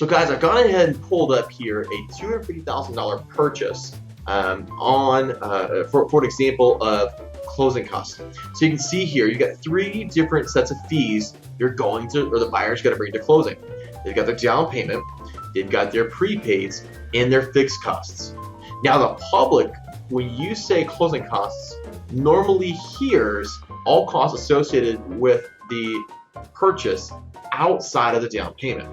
So guys, I've gone ahead and pulled up here a $250,000 purchase for an example of closing costs. So you can see here, you got 3 different sets of fees the buyer's going to bring to closing. They've got their down payment, they've got their prepaids, and their fixed costs. Now the public, when you say closing costs, normally hears all costs associated with the purchase outside of the down payment,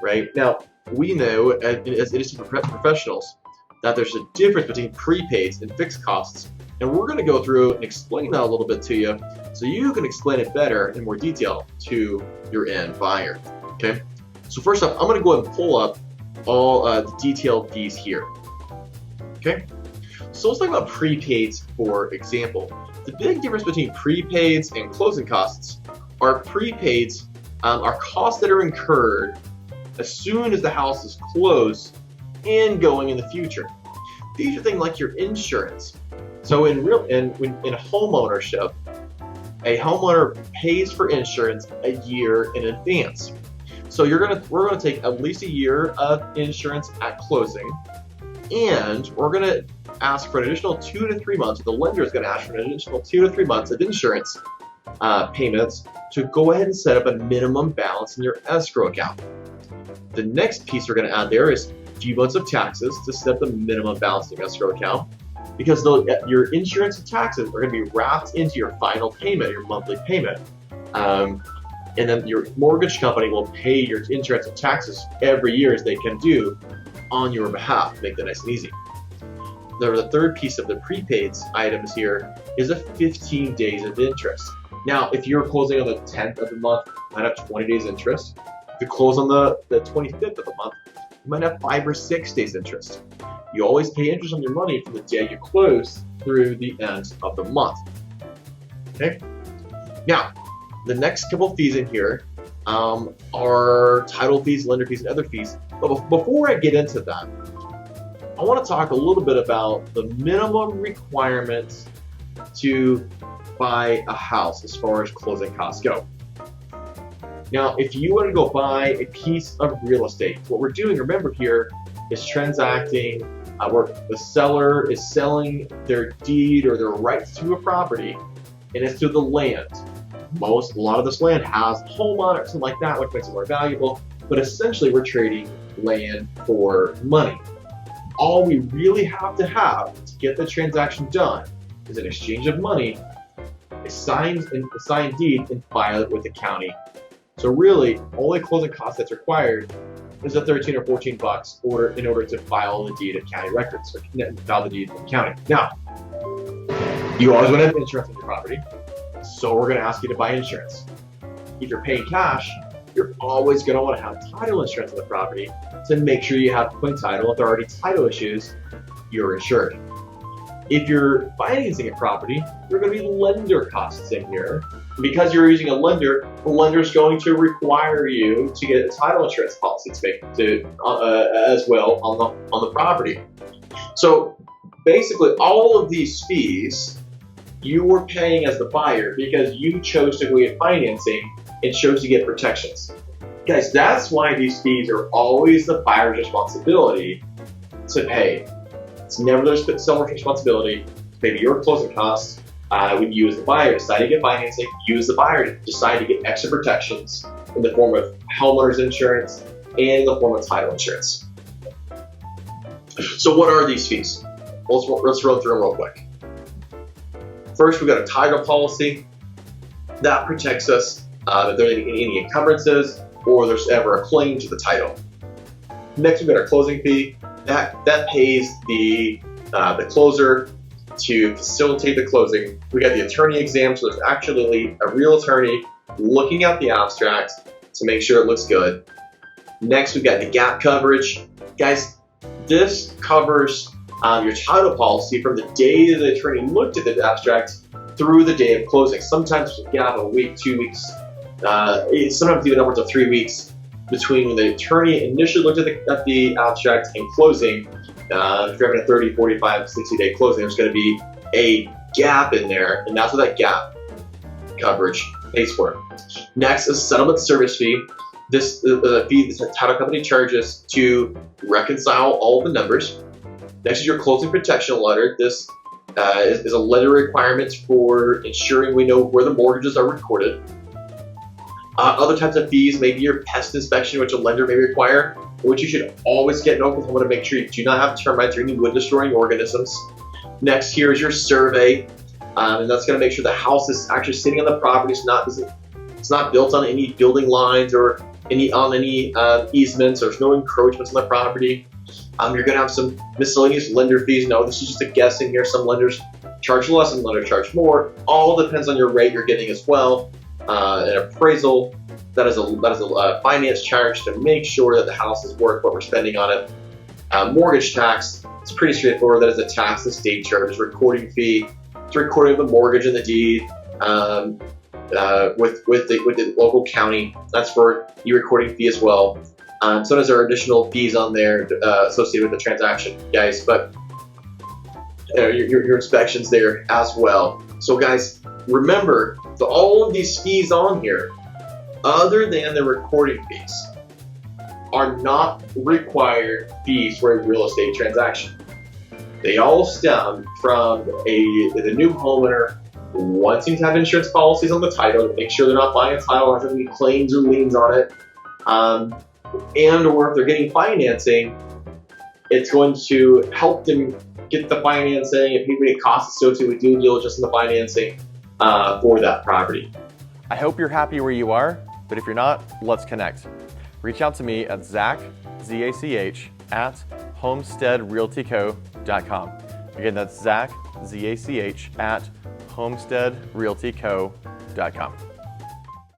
right? Now, we know as industry professionals that there's a difference between prepaids and fixed costs, and we're going to go through and explain that a little bit to you so you can explain it better in more detail to your end buyer, okay? So first off, I'm going to go ahead and pull up all the detailed fees here, okay? So let's talk about prepaids, for example. The big difference between prepaids and closing costs are prepaids are costs that are incurred as soon as the house is closed and going in the future. These are things like your insurance. So in home ownership, a homeowner pays for insurance a year in advance. So we're gonna take at least a year of insurance at closing, and we're gonna ask for an additional 2 to 3 months. The lender is gonna ask for an additional 2 to 3 months of insurance payments to go ahead and set up a minimum balance in your escrow account. The next piece we're going to add there is a few months of taxes to set the minimum balance in your escrow account, because your insurance and taxes are going to be wrapped into your final payment, your monthly payment. And then your mortgage company will pay your insurance and taxes every year as they can do on your behalf to make that nice and easy. The third piece of the prepaids items here is a 15 days of interest. Now, if you're closing on the 10th of the month, you might have 20 days interest. If you close on the 25th of the month, you might have 5 or 6 days interest. You always pay interest on your money from the day you close through the end of the month. Okay? Now, the next couple fees in here are title fees, lender fees, and other fees. But before I get into that, I want to talk a little bit about the minimum requirements to buy a house as far as closing costs go. Now, if you want to go buy a piece of real estate, what we're doing, remember here, is transacting where the seller is selling their deed or their rights to a property, and it's to the land. A lot of this land has a home on it or something like that, which makes it more valuable, but essentially we're trading land for money. All we really have to get the transaction done is an exchange of money, a signed deed, and file it with the county. So really, only closing cost that's required is the 13 or 14 bucks in order to file the deed at county records, or file the deed in the county. Now, you always want to have insurance on your property, so we're going to ask you to buy insurance. If you're paying cash, you're always going to want to have title insurance on the property to make sure you have clean title. If there are already title issues, you're insured. If you're financing a property, there are going to be lender costs in here. Because you're using a lender, the lender is going to require you to get a title insurance policy as well on the property. So basically, all of these fees you were paying as the buyer because you chose to go get financing and chose to get protections. Guys, that's why these fees are always the buyer's responsibility to pay. It's never the seller's responsibility to pay your closing costs. When you as the buyer decide to get financing, you as the buyer decide to get extra protections in the form of homeowner's insurance and in the form of title insurance. So what are these fees? Let's run through them real quick. First, we've got a title policy that protects us if there's any encumbrances or there's ever a claim to the title. Next, we've got our closing fee that pays the closer to facilitate the closing. We got the attorney exam, so there's actually a real attorney looking at the abstract to make sure it looks good. Next, we've got the gap coverage. Guys, this covers your title policy from the day that the attorney looked at the abstract through the day of closing. Sometimes there's a gap of a week, 2 weeks, sometimes even upwards of 3 weeks between when the attorney initially looked at the abstract and closing. If you're having a 30, 45, 60-day closing, there's going to be a gap in there, and that's what that gap coverage pays for. Next is settlement service fee. the fee the title company charges to reconcile all of the numbers. Next is your closing protection letter. This is a letter requirement for ensuring we know where the mortgages are recorded. Other types of fees may be your pest inspection, which a lender may require, which you should always get in Oklahoma to make sure you do not have termites or any wood-destroying organisms. Next here is your survey, and that's going to make sure the house is actually sitting on the property. It's not built on any building lines or any easements. There's no encroachments on the property. You're going to have some miscellaneous lender fees. No, this is just a guess in here. Some lenders charge less, some lenders charge more. All depends on your rate you're getting as well. An appraisal, that is a finance charge to make sure that the house is worth what we're spending on it. Mortgage tax, it's pretty straightforward. That is a tax the state charges. Recording fee, it's recording of the mortgage and the deed with the local county. That's for e-recording fee as well. Sometimes there are additional fees on there associated with the transaction, guys, but your inspections there as well. So guys, remember that all of these fees on here, other than the recording fees, are not required fees for a real estate transaction. They all stem from the new homeowner wanting to have insurance policies on the title to make sure they're not buying a title that has any claims or liens on it. And or if they're getting financing, it's going to help them get the financing and pay for any costs associated with due diligence and the financing for that property. I hope you're happy where you are, but if you're not, let's connect. Reach out to me at Zach, Z-A-C-H, at homesteadrealtyco.com. Again, that's Zach, Z-A-C-H, at homesteadrealtyco.com.